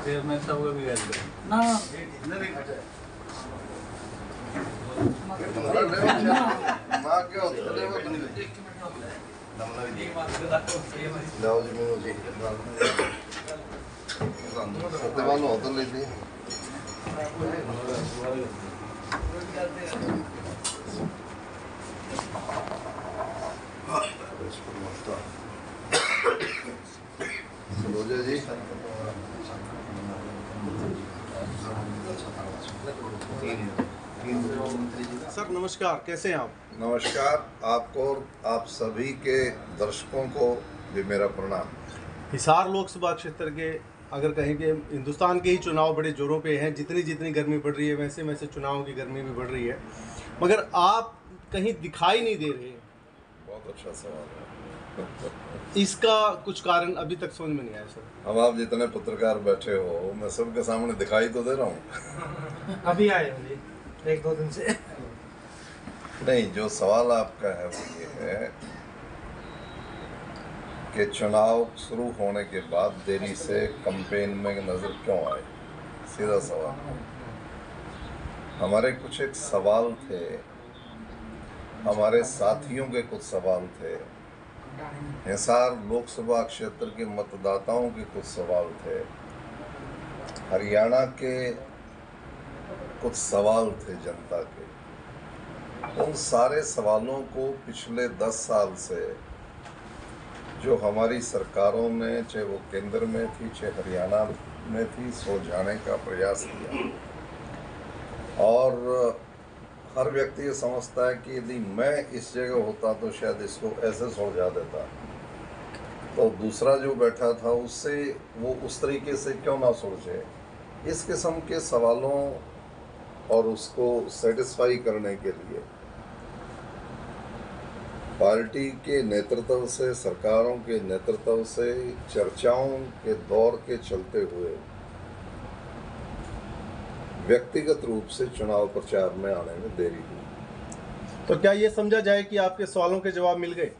फिर मैं सबको भी कर ना माँ क्यों चले वो बन गई जाओ जी मेनू जी सत्यवान होता लेते सरोजा जी सर नमस्कार, कैसे हैं आप? नमस्कार आपको और आप सभी के दर्शकों को भी मेरा प्रणाम। हिसार लोकसभा क्षेत्र के अगर कहें कि हिंदुस्तान के ही चुनाव बड़े जोरों पे हैं, जितनी जितनी गर्मी बढ़ रही है वैसे वैसे चुनावों की गर्मी भी बढ़ रही है, मगर आप कहीं दिखाई नहीं दे रहे। बहुत अच्छा सवाल है। इसका कुछ कारण अभी तक समझ में नहीं आया सर। अब आप जितने पत्रकार बैठे हो, मैं सबके सामने दिखाई तो दे रहा हूँ। अभी आए होंगे 1-2 दिन से। नहीं, जो सवाल आपका है वो ये है कि चुनाव शुरू होने के बाद देरी से कैंपेन में नजर क्यों आए, सीधा सवाल। हमारे कुछ एक सवाल थे, हमारे साथियों के कुछ सवाल थे, हिसार लोकसभा क्षेत्र के मतदाताओं के कुछ सवाल थे, हरियाणा के कुछ सवाल थे जनता के। उन सारे सवालों को पिछले 10 साल से जो हमारी सरकारों ने, चाहे वो केंद्र में थी चाहे हरियाणा में थी, सुलझाने का प्रयास किया। और हर व्यक्ति ये समझता है कि यदि मैं इस जगह होता तो शायद इसको ऐसे सुलझा देता, तो दूसरा जो बैठा था उससे वो उस तरीके से क्यों ना सुलझे। इस किस्म के सवालों और उसको सेटिस्फाई करने के लिए पार्टी के नेतृत्व से, सरकारों के नेतृत्व से चर्चाओं के दौर के चलते हुए व्यक्तिगत रूप से चुनाव प्रचार में आने में देरी हुई। तो क्या ये समझा जाए कि आपके सवालों के जवाब मिल गए?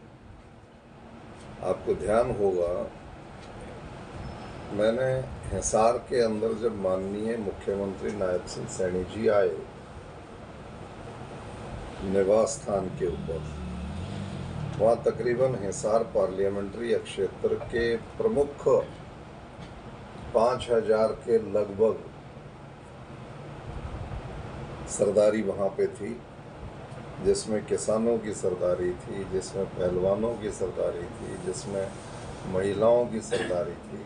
आपको ध्यान होगा, मैंने हिसार के अंदर जब माननीय मुख्यमंत्री नायब सिंह सैनी जी आए निवास स्थान के ऊपर, वहाँ तकरीबन हिसार पार्लियामेंट्री क्षेत्र के प्रमुख 5000 के लगभग सरदारी वहाँ पे थी, जिसमें किसानों की सरदारी थी, जिसमें पहलवानों की सरदारी थी, जिसमें महिलाओं की सरदारी थी,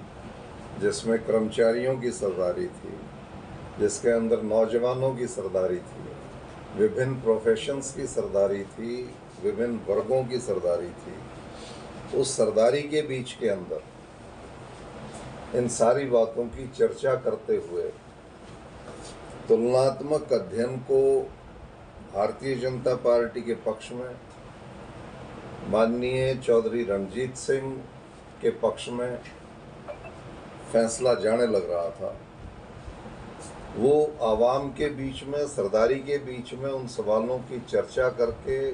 जिसमें कर्मचारियों की सरदारी थी, जिसके अंदर नौजवानों की सरदारी थी, विभिन्न प्रोफेशंस की सरदारी थी, विभिन्न वर्गों की सरदारी थी। उस सरदारी के बीच के अंदर इन सारी बातों की चर्चा करते हुए तुलनात्मक अध्ययन को भारतीय जनता पार्टी के पक्ष में, माननीय चौधरी रणजीत सिंह के पक्ष में फैसला जाने लग रहा था। वो आवाम के बीच में, सरदारी के बीच में उन सवालों की चर्चा करके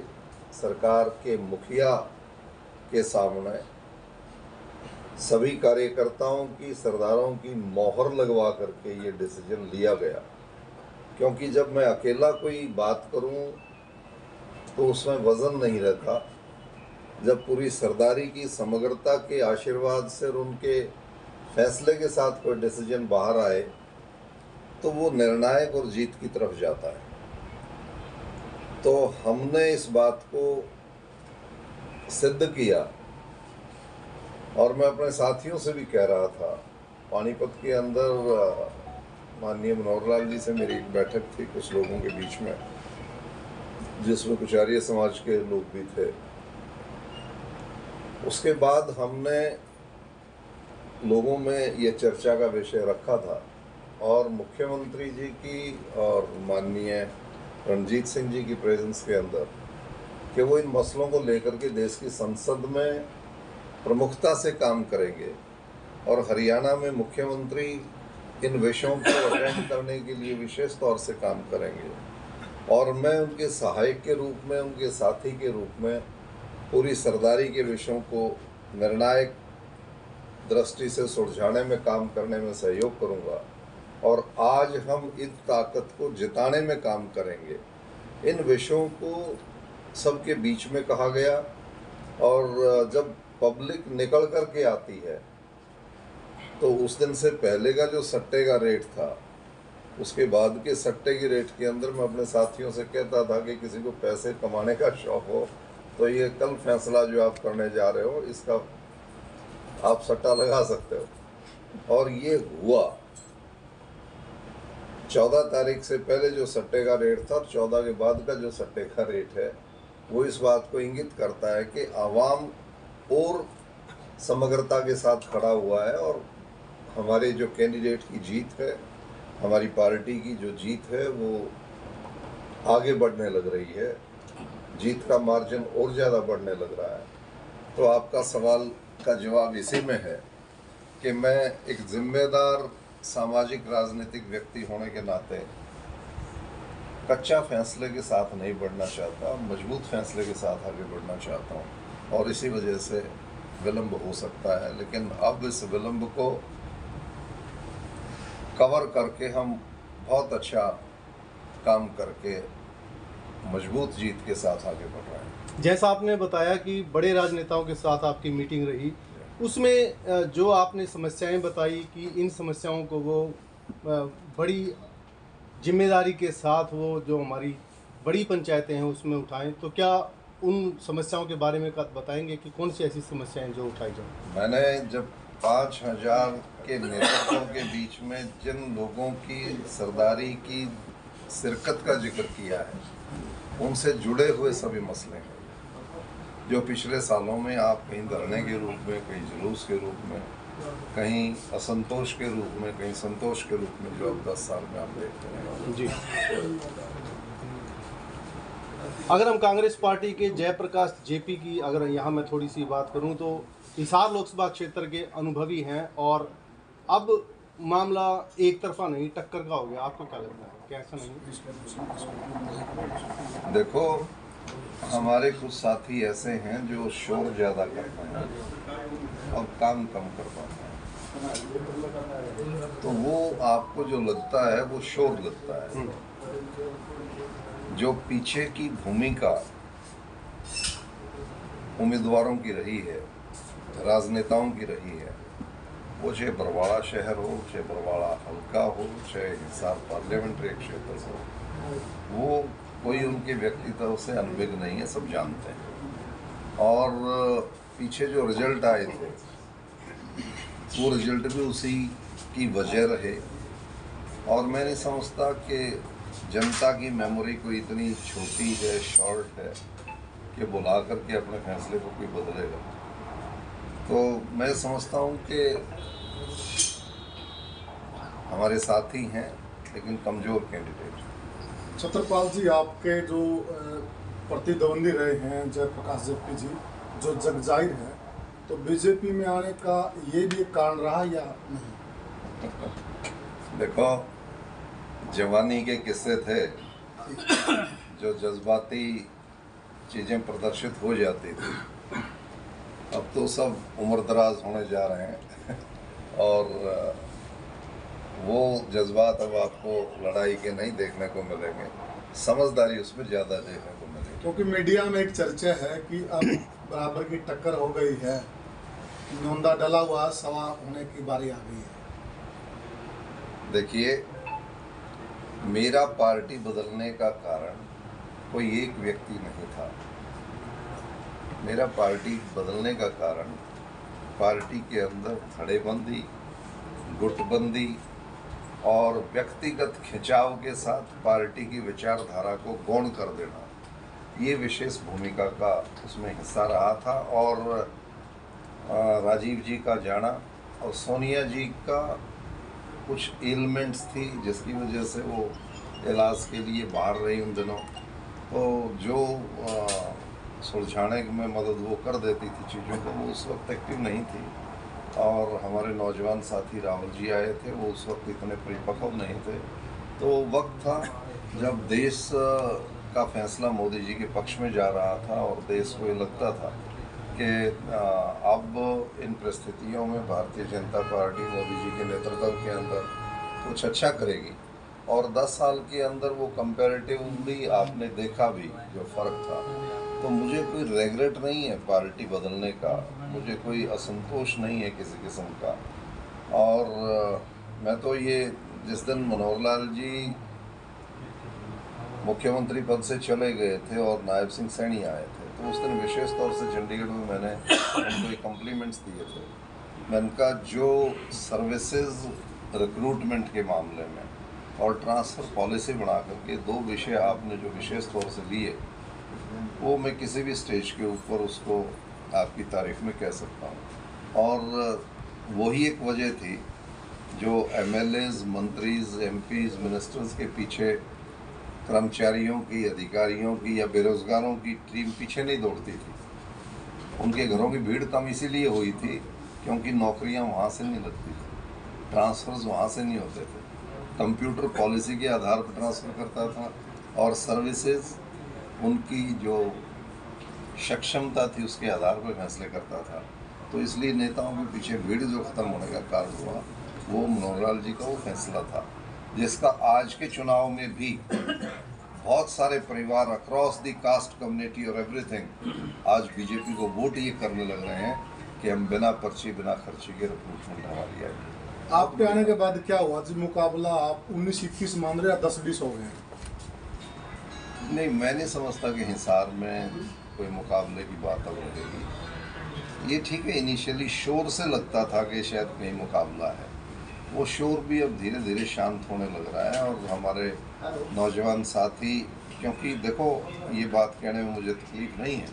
सरकार के मुखिया के सामने सभी कार्यकर्ताओं की, सरदारों की मोहर लगवा करके ये डिसीजन लिया गया। क्योंकि जब मैं अकेला कोई बात करूं तो उसमें वजन नहीं रहता, जब पूरी सरदारी की समग्रता के आशीर्वाद से और उनके फैसले के साथ कोई डिसीजन बाहर आए तो वो निर्णायक और जीत की तरफ जाता है। तो हमने इस बात को सिद्ध किया, और मैं अपने साथियों से भी कह रहा था, पानीपत के अंदर माननीय मनोहर लाल जी से मेरी एक बैठक थी कुछ लोगों के बीच में, जिसमें कुछ आर्य समाज के लोग भी थे। उसके बाद हमने लोगों में ये चर्चा का विषय रखा था, और मुख्यमंत्री जी की और माननीय रणजीत सिंह जी की प्रेजेंस के अंदर कि वो इन मसलों को लेकर के देश की संसद में प्रमुखता से काम करेंगे, और हरियाणा में मुख्यमंत्री इन विषयों को अटेंड करने के लिए विशेष तौर से काम करेंगे, और मैं उनके सहायक के रूप में, उनके साथी के रूप में पूरी सरदारी के विषयों को निर्णायक दृष्टि से सुलझाने में काम करने में सहयोग करूंगा और आज हम इन ताकत को जिताने में काम करेंगे। इन विषयों को सबके बीच में कहा गया और जब पब्लिक निकल कर के आती है तो उस दिन से पहले का जो सट्टे का रेट था, उसके बाद के सट्टे की रेट के अंदर मैं अपने साथियों से कहता था कि किसी को पैसे कमाने का शौक हो तो ये कल फैसला जो आप करने जा रहे हो इसका आप सट्टा लगा सकते हो। और ये हुआ। 14 तारीख से पहले जो सट्टे का रेट था और 14 के बाद का जो सट्टे का रेट है वो इस बात को इंगित करता है कि आवाम और समग्रता के साथ खड़ा हुआ है और हमारे जो कैंडिडेट की जीत है, हमारी पार्टी की जो जीत है वो आगे बढ़ने लग रही है, जीत का मार्जिन और ज़्यादा बढ़ने लग रहा है। तो आपका सवाल का जवाब इसी में है कि मैं एक जिम्मेदार सामाजिक राजनीतिक व्यक्ति होने के नाते कच्चा फैसले के साथ नहीं बढ़ना चाहता, मजबूत फैसले के साथ आगे बढ़ना चाहता हूँ और इसी वजह से विलंब हो सकता है। लेकिन अब इस विलंब को कवर करके हम बहुत अच्छा काम करके मजबूत जीत के साथ आगे बढ़ रहे हैं। जैसा आपने बताया कि बड़े राजनेताओं के साथ आपकी मीटिंग रही, उसमें जो आपने समस्याएं बताई कि इन समस्याओं को वो बड़ी जिम्मेदारी के साथ वो जो हमारी बड़ी पंचायतें हैं उसमें उठाएं, तो क्या उन समस्याओं के बारे में बताएंगे कि कौन सी ऐसी समस्याएं जो उठाई जाएं? मैंने जब 5000 के नेतृत्वों के बीच में जिन लोगों की सरदारी की शिरकत का जिक्र किया है उनसे जुड़े हुए सभी मसले हैं जो पिछले सालों में आप कहीं धरने के रूप में, कहीं जुलूस के रूप में, कहीं असंतोष के रूप में, कहीं संतोष के रूप में जो अब 10 साल में आप देखते हैं। जी, अगर हम कांग्रेस पार्टी के जयप्रकाश जेपी की अगर यहाँ मैं थोड़ी सी बात करूँ तो हिसार लोकसभा क्षेत्र के अनुभवी हैं और अब मामला एक तरफा नहीं टक्कर का हो गया, आपको क्या लगता है, क्या ऐसा नहीं? देखो, हमारे कुछ साथी ऐसे हैं जो शोर ज़्यादा करते हैं और काम कम कर पाते हैं, तो वो आपको जो लगता है वो शोर लगता है। जो पीछे की भूमिका उम्मीदवारों की रही है, राजनेताओं की रही है, वो चाहे बरवाड़ा शहर हो, चाहे बरवाड़ा हल्का हो, चाहे हिसार पार्लियामेंट्री क्षेत्र हो, वो कोई उनके व्यक्तित्व से अनभिज्ञ नहीं है, सब जानते हैं। और पीछे जो रिजल्ट आए थे वो रिजल्ट भी उसी की वजह रहे और मैं नहीं समझता कि जनता की मेमोरी कोई इतनी छोटी है, शॉर्ट है कि बुला करके अपने फैसले को कोई बदलेगा। तो मैं समझता हूँ कि हमारे साथी हैं लेकिन कमज़ोर कैंडिडेट। छत्रपाल जी, आपके जो प्रतिद्वंदी रहे हैं जयप्रकाश जेपी जी, जो जगजाहिर है, तो बीजेपी में आने का ये भी एक कारण रहा या नहीं? देखो, जवानी के किस्से थे जो जज्बाती चीज़ें प्रदर्शित हो जाती थी, अब तो सब उम्र दराज होने जा रहे हैं और वो जज्बात अब आपको लड़ाई के नहीं देखने को मिलेंगे, समझदारी उसमें ज़्यादा देखने को मिलेगी। क्योंकि मीडिया में एक चर्चा है कि अब बराबर की टक्कर हो गई है, नोंदा डला हुआ सवा होने की बारी आ गई है। देखिए, मेरा पार्टी बदलने का कारण कोई एक व्यक्ति नहीं था। मेरा पार्टी बदलने का कारण पार्टी के अंदर धड़ेबंदी, गुटबंदी और व्यक्तिगत खिंचाव के साथ पार्टी की विचारधारा को गौण कर देना, ये विशेष भूमिका का उसमें हिस्सा रहा था। और राजीव जी का जाना और सोनिया जी का कुछ एलिमेंट्स थी जिसकी वजह से वो इलाज के लिए बाहर रही उन दिनों, तो जो सुलझाने में मदद वो कर देती थी चीज़ों को, वो उस वक्त एक्टिव नहीं थी। और हमारे नौजवान साथी राहुल जी आए थे, वो उस वक्त इतने परिपक्व नहीं थे। तो वक्त था जब देश का फैसला मोदी जी के पक्ष में जा रहा था और देश को ये लगता था कि अब इन परिस्थितियों में भारतीय जनता पार्टी मोदी जी के नेतृत्व के अंदर कुछ अच्छा करेगी, और 10 साल के अंदर वो कंपैरेटिवली आपने देखा भी जो फ़र्क था। तो मुझे कोई रेगरेट नहीं है पार्टी बदलने का, मुझे कोई असंतोष नहीं है किसी किस्म का। और मैं तो ये जिस दिन मनोहर लाल जी मुख्यमंत्री पद से चले गए थे और नायब सिंह सैनी आए थे, तो उस दिन विशेष तौर से चंडीगढ़ में मैंने उनको कम्प्लीमेंट्स दिए थे। मैंने कहा जो सर्विसेज रिक्रूटमेंट के मामले में और ट्रांसफ़र पॉलिसी बना करके 2 विषय आपने जो विशेष तौर से लिए, वो मैं किसी भी स्टेज के ऊपर उसको आपकी तारीफ में कह सकता हूँ। और वही एक वजह थी जो MLAs, मंत्रीज़, MPs, मिनिस्टर्स के पीछे कर्मचारियों की, अधिकारियों की या बेरोज़गारों की टीम पीछे नहीं दौड़ती थी। उनके घरों की भीड़ कम इसीलिए हुई थी क्योंकि नौकरियां वहाँ से नहीं लगती थी, ट्रांसफ़र्स वहाँ से नहीं होते थे। कंप्यूटर पॉलिसी के आधार पर ट्रांसफ़र करता था और सर्विसेज उनकी जो सक्षमता थी उसके आधार पर फैसले करता था। तो इसलिए नेताओं के पीछे भीड़ जो ख़त्म होने का कारण हुआ वो मनोहर लाल जी का वो फैसला था, जिसका आज के चुनाव में भी बहुत सारे परिवार अक्रॉस दी कास्ट कम्युनिटी और एवरीथिंग आज बीजेपी को वोट ये करने लग रहे हैं कि हम बिना पर्ची बिना खर्ची के रिक्रूटमेंट हमारी आएगी। आपके आने के बाद क्या हुआ जी? मुकाबला आप 19-21 मान रहे या 10-20 हो गए? नहीं, मैं नहीं समझता कि हिसार में कोई मुकाबले की बात अब रहेगी। ये ठीक है, इनिशियली शोर से लगता था कि शायद कहीं मुकाबला है, वो शोर भी अब धीरे धीरे शांत होने लग रहा है। और हमारे नौजवान साथी, क्योंकि देखो ये बात कहने में मुझे तकलीफ नहीं है,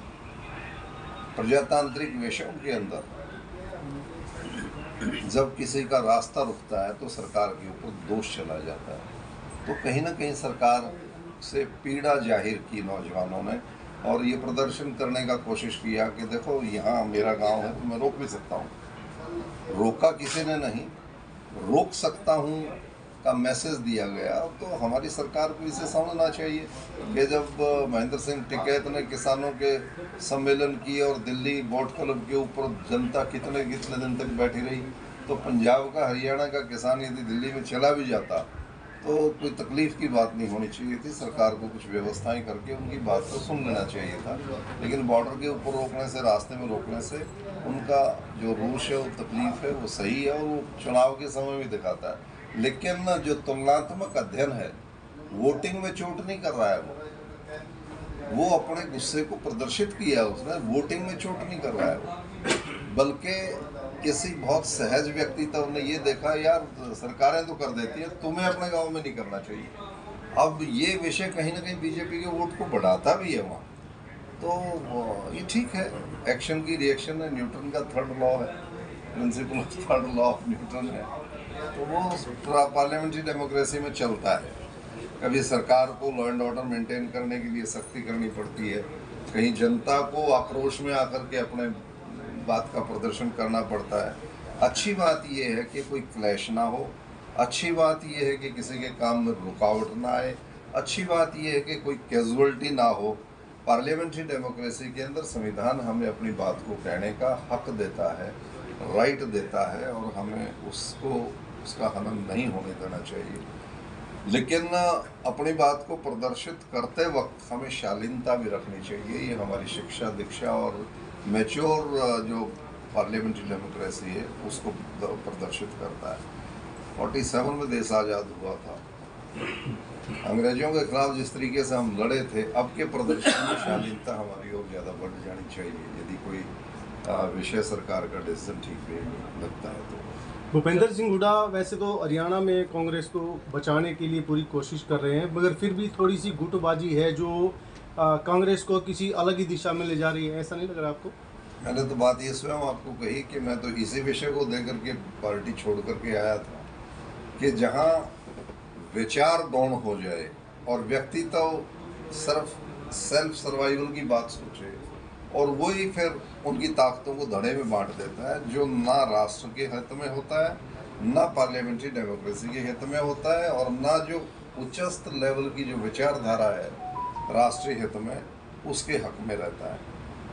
प्रजातांत्रिक विषयों के अंदर जब किसी का रास्ता रुकता है तो सरकार के ऊपर दोष चला जाता है। तो कहीं ना कहीं सरकार से पीड़ा जाहिर की नौजवानों ने और ये प्रदर्शन करने का कोशिश किया कि देखो यहाँ मेरा गांव है तो मैं रोक भी सकता हूँ। रोका किसी ने नहीं, रोक सकता हूँ का मैसेज दिया गया। तो हमारी सरकार को इसे समझना चाहिए कि जब महेंद्र सिंह टिकैत ने किसानों के सम्मेलन किए और दिल्ली बोट क्लब के ऊपर जनता कितने दिन तक बैठी रही, तो पंजाब का, हरियाणा का किसान यदि दिल्ली में चला भी जाता तो कोई तकलीफ़ की बात नहीं होनी चाहिए थी। सरकार को कुछ व्यवस्थाएं करके उनकी बात को सुन लेना चाहिए था। लेकिन बॉर्डर के ऊपर रोकने से, रास्ते में रोकने से उनका जो रोष है, वो तकलीफ़ है, वो सही है और वो चुनाव के समय में दिखाता है। लेकिन जो तुलनात्मक अध्ययन है, वोटिंग में चोट नहीं कर रहा है, वो अपने गुस्से को प्रदर्शित किया उसने, वोटिंग में चोट नहीं कर रहा है, बल्कि किसी बहुत सहज व्यक्ति तब ने ये देखा यार सरकारें तो कर देती हैं, तुम्हें अपने गांव में नहीं करना चाहिए। अब ये विषय कहीं ना कहीं बीजेपी के वोट को बढ़ाता भी है वहाँ। तो ये ठीक है, एक्शन की रिएक्शन है, न्यूटन का 3rd लॉ है, principle of 3rd law of Newton है, तो वो पार्लियामेंट्री डेमोक्रेसी में चलता है। कभी सरकार को लॉ एंड ऑर्डर मेंटेन करने के लिए सख्ती करनी पड़ती है, कहीं जनता को आक्रोश में आकर के अपने बात का प्रदर्शन करना पड़ता है। अच्छी बात यह है कि कोई क्लैश ना हो, अच्छी बात यह है कि किसी के काम में रुकावट ना आए, अच्छी बात यह है कि कोई कैजुअलिटी ना हो। पार्लियामेंट्री डेमोक्रेसी के अंदर संविधान हमें अपनी बात को कहने का हक देता है, राइट देता है, और हमें उसका हनन नहीं होने देना चाहिए। लेकिन अपनी बात को प्रदर्शित करते वक्त हमें शालीनता भी रखनी चाहिए। ये हमारी शिक्षा, दीक्षा और मैच्योर जो पार्लियामेंट्री डेमोक्रेसी है उसको प्रदर्शित करता है। 47 में देश आज़ाद हुआ था, अंग्रेजों के खिलाफ जिस तरीके से हम लड़े थे, अब के प्रदर्शन में शालीनता हमारी और ज़्यादा बढ़ जानी चाहिए यदि कोई विषय सरकार का डिसीजन ठीक नहीं लगता है तो। भूपेंद्र सिंह हुड्डा वैसे तो हरियाणा में कांग्रेस को बचाने के लिए पूरी कोशिश कर रहे हैं, मगर फिर भी थोड़ी सी गुटबाजी है जो कांग्रेस को किसी अलग ही दिशा में ले जा रही है। ऐसा नहीं लग रहा आपको? मैंने तो बात ये स्वयं आपको कही कि मैं तो इसी विषय को देकर के पार्टी छोड़ करके आया था कि जहां विचार गौण हो जाए और व्यक्ति तो सिर्फ सेल्फ सर्वाइवल की बात सोचे और वही फिर उनकी ताकतों को धड़े में बांट देता है, जो ना राष्ट्र के हित में होता है, ना पार्लियामेंट्री डेमोक्रेसी के हित में होता है, और ना जो उच्चस्थ लेवल की जो विचारधारा है राष्ट्रीय हित में उसके हक में रहता है।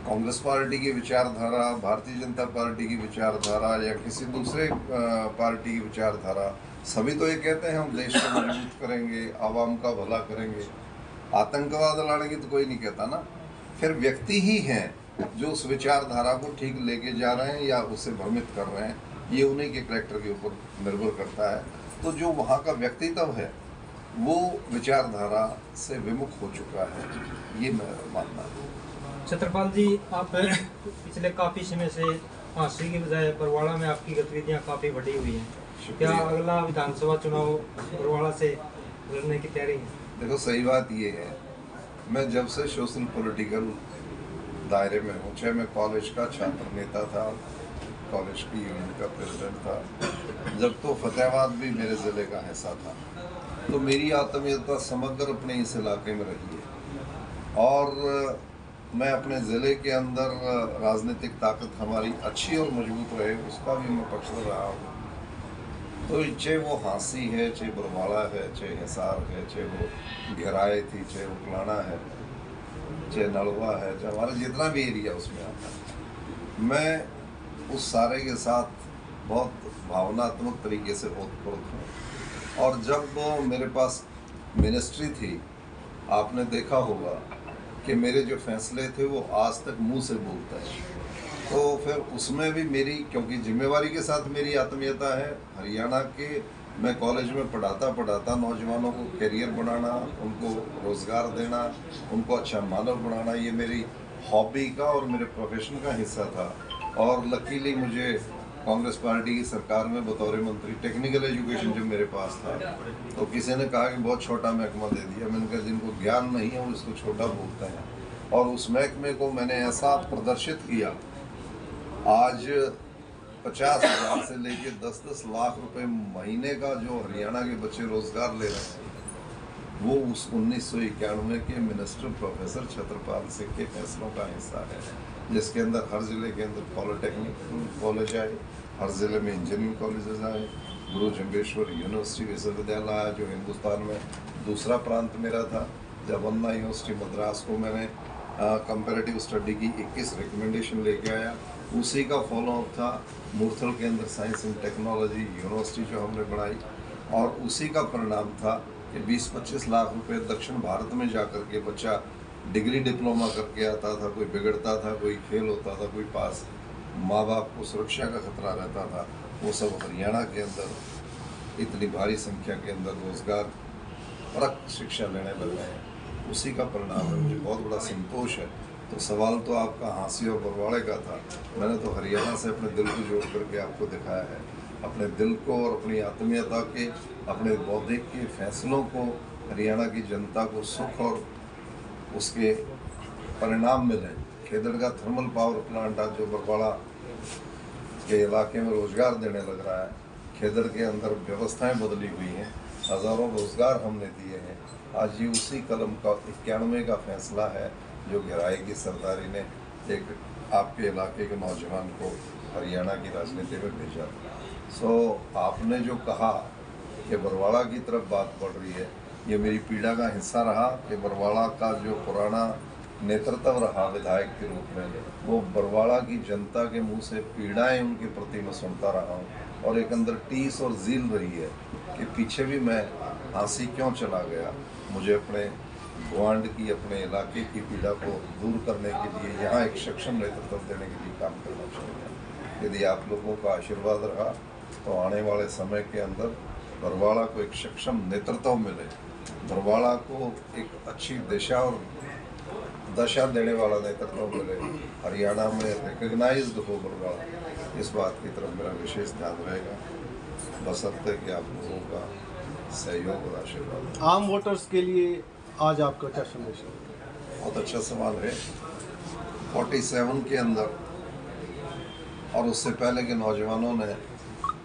कांग्रेस पार्टी की विचारधारा, भारतीय जनता पार्टी की विचारधारा या किसी दूसरे पार्टी की विचारधारा, सभी तो ये कहते हैं हम देश को मजबूत करेंगे, आवाम का भला करेंगे। आतंकवाद लाने की तो कोई नहीं कहता ना। फिर व्यक्ति ही हैं जो उस विचारधारा को ठीक लेके जा रहे हैं या उसे भ्रमित कर रहे हैं, ये उन्हीं के कैरेक्टर के ऊपर निर्भर करता है। तो जो वहाँ का व्यक्तित्व है वो विचारधारा से विमुख हो चुका है, ये मेरा मानना है। छत्रपाल जी, आप पिछले काफ़ी समय से फांसी की बजाय बरवाड़ा में आपकी गतिविधियां काफ़ी बढ़ी हुई हैं। क्या शुक्रिया। अगला विधानसभा चुनाव बरवाड़ा से लड़ने की तैयारी है? देखो, सही बात ये है, मैं जब से सोशल पॉलिटिकल दायरे में हूँ, चाहे मैं कॉलेज का छात्र नेता था, कॉलेज की यूनियन का प्रेसिडेंट था, जब तो फतेहाबाद भी मेरे ज़िले का हिस्सा था, तो मेरी आत्मीयता समग्र अपने इस इलाके में रही है। और मैं अपने ज़िले के अंदर राजनीतिक ताकत हमारी अच्छी और मजबूत रहे, उसका भी मैं पक्षधर रहा हूँ। तो चाहे वो हाँसी है, चाहे बरवाड़ा है, चाहे हिसार है, चाहे वो गहराई थी, चाहे वो कलाना है, चाहे नलवा है, चाहे हमारा जितना भी एरिया उसमें आता है, मैं उस सारे के साथ बहुत भावनात्मक तरीके से ओतप्रोत हूँ। और जब मेरे पास मिनिस्ट्री थी, आपने देखा होगा कि मेरे जो फैसले थे वो आज तक मुंह से बोलता है। तो फिर उसमें भी मेरी, क्योंकि जिम्मेवारी के साथ मेरी आत्मीयता है। हरियाणा के मैं कॉलेज में पढ़ाता नौजवानों को करियर बनाना, उनको रोज़गार देना, उनको अच्छा मानव बनाना, ये मेरी हॉबी का और मेरे प्रोफेशन का हिस्सा था। और लकीली मुझे कांग्रेस पार्टी की सरकार में बतौर मंत्री टेक्निकल एजुकेशन जो मेरे पास था, तो किसी ने कहा कि बहुत छोटा महकमा दे दिया। मैंने कहा जिनको ज्ञान नहीं है वो इसको छोटा बोलते हैं। और उस महकमे को मैंने ऐसा प्रदर्शित किया, आज 50,000 से लेके 10-10 लाख रुपए महीने का जो हरियाणा के बच्चे रोजगार ले रहे हैं, वो उस 1991 के मिनिस्टर प्रोफेसर छत्रपाल सिंह के फैसलों का हिस्सा है, जिसके अंदर हर ज़िले के अंदर पॉलिटेक्निक कॉलेज आए, हर ज़िले में इंजीनियरिंग कॉलेजेस आए, गुरु जम्बेश्वर यूनिवर्सिटी विश्वविद्यालय आया जो हिंदुस्तान में दूसरा प्रांत मेरा था। जब अन्ना यूनिवर्सिटी मद्रास को मैंने कंपैरेटिव स्टडी की 21 रिकमेंडेशन लेके आया, उसी का फॉलोअप था मूर्थल के अंदर साइंस एंड टेक्नोलॉजी यूनिवर्सिटी जो हमने बनाई। और उसी का परिणाम था कि 20-25 लाख रुपए दक्षिण भारत में जा कर के बच्चा डिग्री डिप्लोमा करके आता था, कोई बिगड़ता था, कोई फेल होता था, कोई पास, माँ बाप को सुरक्षा का खतरा रहता था, वो सब हरियाणा के अंदर इतनी भारी संख्या के अंदर रोज़गार परक शिक्षा लेने लग गए हैं। उसी का परिणाम है, मुझे बहुत बड़ा संतोष है। तो सवाल तो आपका हाँसी और बरवाड़े का था, मैंने तो हरियाणा से अपने दिल को जोड़ करके आपको दिखाया है। अपने दिल को और अपनी आत्मीयता के, अपने बौद्धिक के फैसलों को, हरियाणा की जनता को सुख और उसके परिणाम मिले। खेदड़ का थर्मल पावर प्लांट आज जो बरवाड़ा के इलाके में रोजगार देने लग रहा है, खेदड़ के अंदर व्यवस्थाएं बदली हुई हैं, हज़ारों रोजगार हमने दिए हैं। आज ये उसी कलम का 91 का फैसला है जो गहराई की सरदारी ने एक आपके इलाके के नौजवान को हरियाणा की राजनीति में भेजा। आपने जो कहा कि बरवाड़ा की तरफ बात बढ़ रही है, ये मेरी पीड़ा का हिस्सा रहा कि बरवाड़ा का जो पुराना नेतृत्व रहा विधायक के रूप में, वो बरवाड़ा की जनता के मुंह से पीड़ाएं उनके प्रति मैं सुनता रहा हूँ। और एक अंदर टीस और ज़ील रही है कि पीछे भी मैं हाँसी क्यों चला गया। मुझे अपने गुआंड की, अपने इलाके की पीड़ा को दूर करने के लिए, यहाँ एक सक्षम नेतृत्व देने के लिए काम करना चाहिए। यदि आप लोगों का आशीर्वाद रहा तो आने वाले समय के अंदर बरवाड़ा को एक सक्षम नेतृत्व मिले, बरवाड़ा को एक अच्छी दिशा और दशा देने वाला नेतृत्व मिले, हरियाणा में रिकग्नाइज्ड हो बरवाड़ा, इस बात की तरफ मेरा विशेष ध्यान रहेगा, बशर्ते कि आप लोगों का सहयोग और आशीर्वाद। आम वोटर्स के लिए आज आपका क्या संदेश है? बहुत अच्छा सवाल है। 47 के अंदर और उससे पहले के नौजवानों ने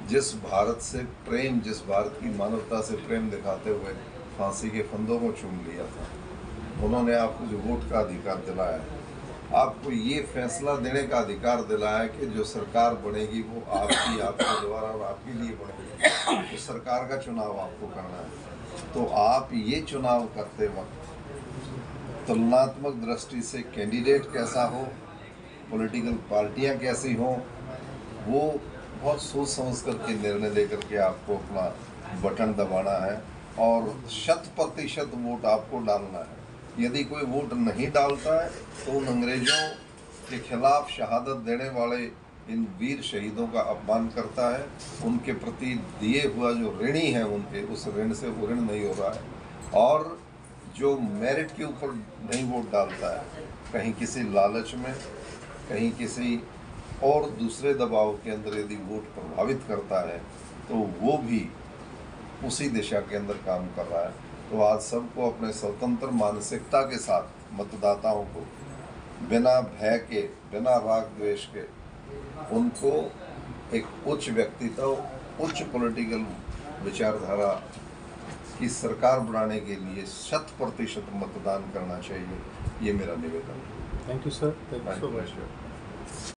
जिस भारत से प्रेम, जिस भारत की मानवता से प्रेम दिखाते हुए फांसी के फंदों को चूम लिया था, उन्होंने आपको जो वोट का अधिकार दिलाया है, आपको ये फैसला देने का अधिकार दिलाया है कि जो सरकार बनेगी वो आपके द्वारा और आपके लिए बनेगी। तो सरकार का चुनाव आपको करना है। तो आप ये चुनाव करते वक्त तुलनात्मक दृष्टि से कैंडिडेट कैसा हो, पॉलिटिकल पार्टियां कैसी हों, वो बहुत सोच समझ करके निर्णय लेकर के आपको अपना बटन दबाना है और 100% वोट आपको डालना है। यदि कोई वोट नहीं डालता है तो उन अंग्रेजों के खिलाफ शहादत देने वाले इन वीर शहीदों का अपमान करता है, उनके प्रति दिए हुआ जो ऋणी है उनके, उस ऋण से वो ऋण नहीं हो रहा है। और जो मेरिट के ऊपर नहीं वोट डालता है, कहीं किसी लालच में, कहीं किसी और दूसरे दबाव के अंदर यदि वोट प्रभावित करता है, तो वो भी उसी दिशा के अंदर काम कर रहा है। तो आज सबको अपने स्वतंत्र मानसिकता के साथ मतदाताओं को बिना भय के, बिना राग द्वेष के, उनको एक उच्च व्यक्तित्व, उच्च पॉलिटिकल विचारधारा की सरकार बनाने के लिए 100% मतदान करना चाहिए। ये मेरा निवेदन है। Thank you sir, thank you so much.